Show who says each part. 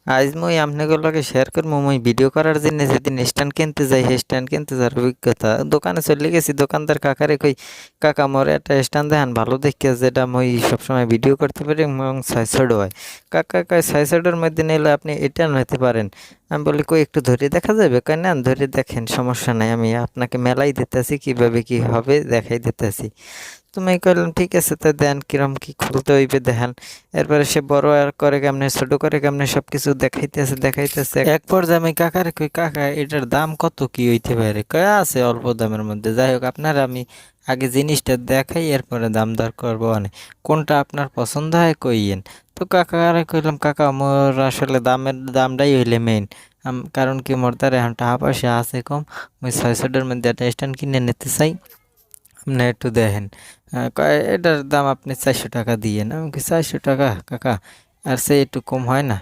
Speaker 1: আজ মুই আপনাগুলোকে শেয়ার করবো মুই ভিডিও করার জন্য যেদিন স্ট্যান্ড কিনতে যাই সেই স্ট্যান্ড কিনতে যাওয়ার অভিজ্ঞতা। দোকানে চলে গেছি, দোকানদার কাকারে কই, কাকা মোর একটা স্ট্যান্ড দেখান ভালো দেখে যেটা মুই সবসময় ভিডিও করতে পারি এবং সাইজও হয়। কাকা কয় সাইজের মধ্যে নিলে আপনি এটা নিতে পারেন। আমি বলি কই একটু ধরে দেখা যাবে? কয় নেন ধরে দেখেন, সমস্যা নাই, আমি আপনাকে মেলাই দিতেছি, কিভাবে কি হবে দেখাই দিতেছি। তুমি কইলাম ঠিক আছে, তা দেন কিরম কি খুলতে হইবে দেখান। এরপরে সে বড় আর করে কেমনে, ছোট করে কেমনে, সবকিছু দেখাইতেছে দেখাইতেছে। এক পর্যায়ে আমি কাকারে কই, কাকা এটার দাম কত কি হইতে পারে? কয় আছে অল্প দামের মধ্যে। যাই হোক, আপনার আমি আগে জিনিসটা দেখাই, এরপরে দাম দর করবো। মানে কোনটা আপনার পছন্দ হয় কইয়েন। তো কাকারে কইলাম, কাকা মোর আসলে দামটাই হইলে মেইন। কারণ কি মোর দ্বারা এখন টাকা পয়সা আছে কম। মুই 600 মধ্যে একটা স্ট্যান্ড কিনে নিতে চাই, আপনি একটু দেখেন। কয় এটার দাম আপনি 400 টাকা দিয়েন। আমি কি 400 টাকা কাকা, আর সে একটু কম হয় না?